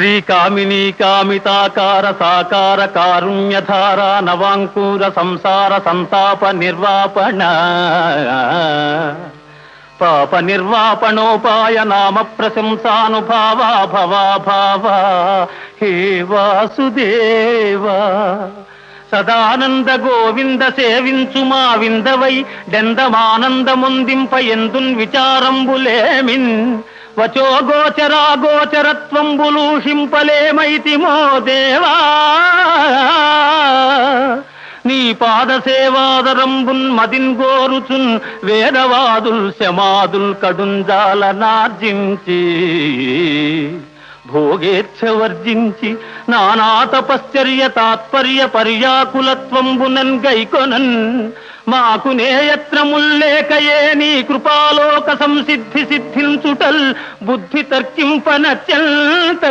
శ్రీకామినీ కామితాకార సాకార కారుణ్యధార నవాంకూర సంసార సంతాప నిర్వాపణ పాప నిర్వాపణోపాయ నామ ప్రశంసానుభావా భవా భావా హే వాసుదేవ సదానంద గోవింద సేవించు మా విందవై డెందమానందముందింప ఎందున్ విచారంబులేమిన్ వచో గోచరా గోచరత్వంబులూషింపలేమైతిమో దేవా నీ పాద సేవాదరంబున్ మదిన్ గోరుచున్ వేదవాదుల్ శమాదుల్ కడుంజాల నార్జించి భోగేచ్ఛవర్జించి నానా తపశ్చర్య తాత్పర్య పర్యాకులత్వంబునన్ గైకొనన్ మాకు నేయత్రముల్లేకయే నీ కృపాలోక సంసిద్ధి సిద్ధించుటల్ బుద్ధి తర్కింపనత్యంత